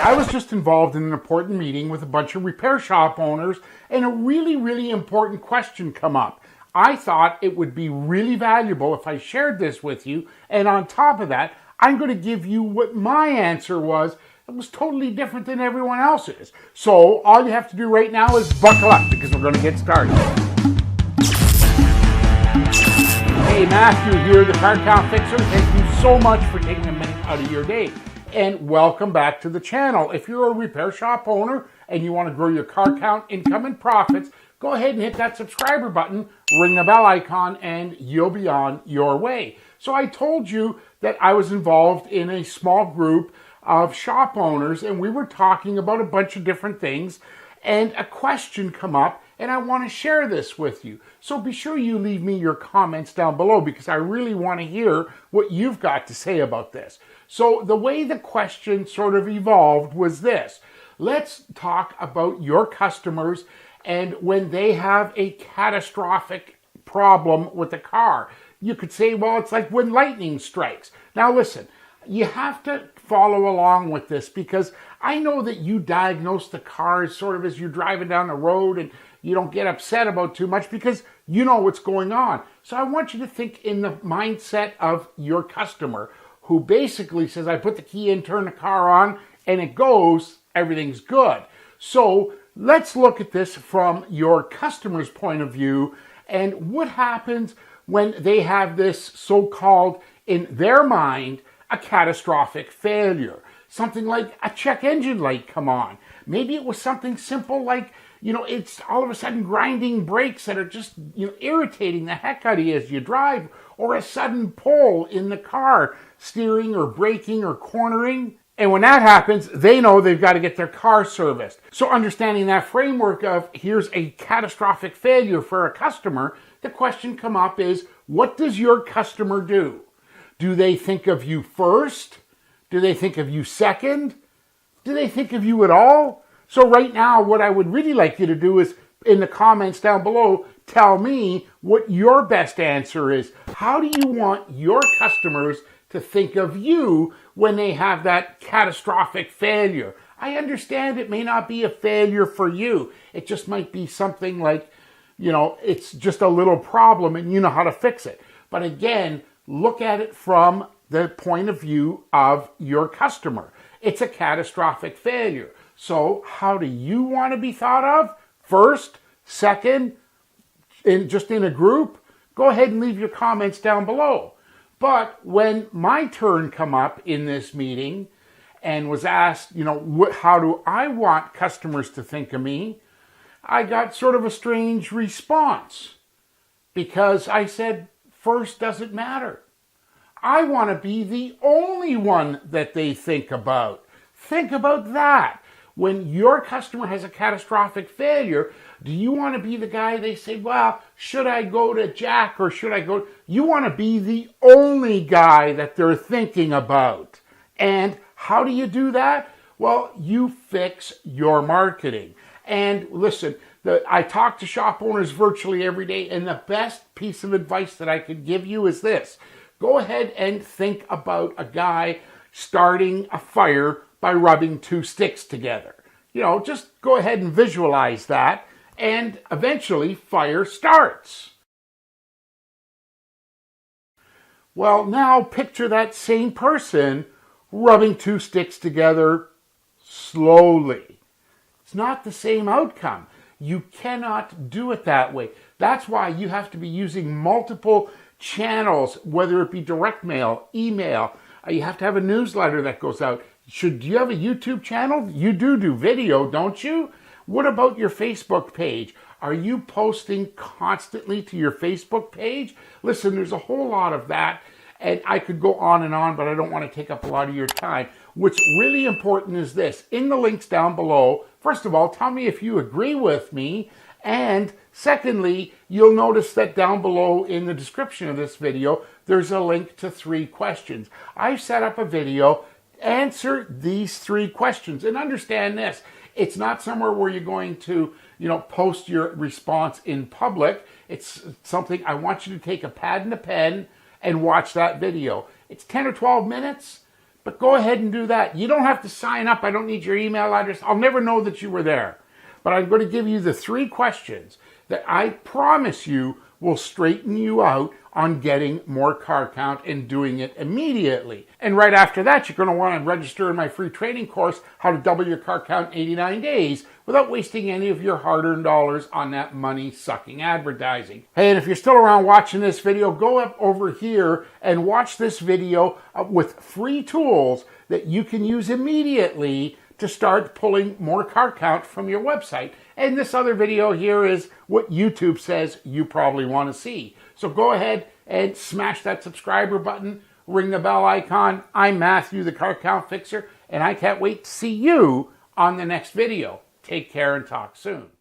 I was just involved in an important meeting with a bunch of repair shop owners, and a really important question come up. I thought it would be really valuable if I shared this with you, and on top of that, I'm going to give you what my answer was. It was totally different than everyone else's. So all you have to do right now is buckle up, because we're going to get started. Hey, Matthew here, the Car Count Fixer. Thank you so much for taking a minute out of your day. And welcome back to the channel. If you're a repair shop owner and you want to grow your car count, income, and profits, go ahead and hit that subscriber button, ring the bell icon, and you'll be on your way. So I told you that I was involved in a small group of shop owners, and we were talking about a bunch of different things, and a question come up, and I want to share this with you. So be sure you leave me your comments down below, because I really want to hear what you've got to say about this. So the way the question sort of evolved was this. Let's talk about your customers and when they have a catastrophic problem with the car. You could say, well, it's like when lightning strikes. Now listen, you have to follow along with this, because I know that you diagnose the cars sort of as you're driving down the road, and you don't get upset about too much because you know what's going on. So I want you to think in the mindset of your customer, who basically says, I put the key in, turn the car on, and it goes, everything's good. So let's look at this from your customer's point of view, and what happens when they have this so-called, in their mind, a catastrophic failure. Something like a check engine light come on. Maybe it was something simple like, it's all of a sudden grinding brakes that are just, irritating the heck out of you as you drive, or a sudden pull in the car, steering or braking or cornering. And when that happens, they know they've got to get their car serviced. So understanding that framework of here's a catastrophic failure for a customer, the question come up is, what does your customer do? Do they think of you first? Do they think of you second? Do they think of you at all? So right now, what I would really like you to do is, in the comments down below, tell me what your best answer is. How do you want your customers to think of you when they have that catastrophic failure? I understand it may not be a failure for you. It just might be something like, it's just a little problem and you know how to fix it. But again, look at it from the point of view of your customer. It's a catastrophic failure. So how do you want to be thought of? First, second, just in a group? Go ahead and leave your comments down below. But when my turn come up in this meeting and was asked, how do I want customers to think of me? I got sort of a strange response, because I said, first doesn't matter. I want to be the only one that they think about. Think about that. When your customer has a catastrophic failure, do you want to be the guy they say, well, should I go to Jack or should I go? You want to be the only guy that they're thinking about. And how do you do that? Well, you fix your marketing. And listen, I talk to shop owners virtually every day, and the best piece of advice that I could give you is this. Go ahead and think about a guy starting a fire by rubbing two sticks together. Just go ahead and visualize that, and eventually fire starts. Well, now picture that same person rubbing two sticks together slowly. It's not the same outcome. You cannot do it that way. That's why you have to be using multiple channels, whether it be direct mail, email. You have to have a newsletter that goes out. Do you have a YouTube channel? You do video, don't you? What about your Facebook page? Are you posting constantly to your Facebook page? Listen, there's a whole lot of that, and I could go on and on, but I don't want to take up a lot of your time. What's really important is this. In the links down below, first of all, tell me if you agree with me, and secondly, you'll notice that down below in the description of this video, there's a link to 3 questions. I've set up a video. Answer these 3 questions, and understand this. It's not somewhere where you're going to, post your response in public. It's something I want you to take a pad and a pen and watch that video. It's 10 or 12 minutes, But go ahead and do that. You don't have to sign up. I don't need your email address. I'll never know that you were there. But I'm going to give you the 3 questions that I promise you will straighten you out on getting more car count and doing it immediately. And right after that, you're going to want to register in my free training course, How to Double Your Car Count in 89 Days, without wasting any of your hard-earned dollars on that money-sucking advertising. Hey, and if you're still around watching this video, go up over here and watch this video with free tools that you can use immediately to start pulling more car count from your website. And this other video here is what YouTube says you probably want to see. So go ahead and smash that subscriber button, ring the bell icon. I'm Matthew, the Car Count Fixer, and I can't wait to see you on the next video. Take care and talk soon.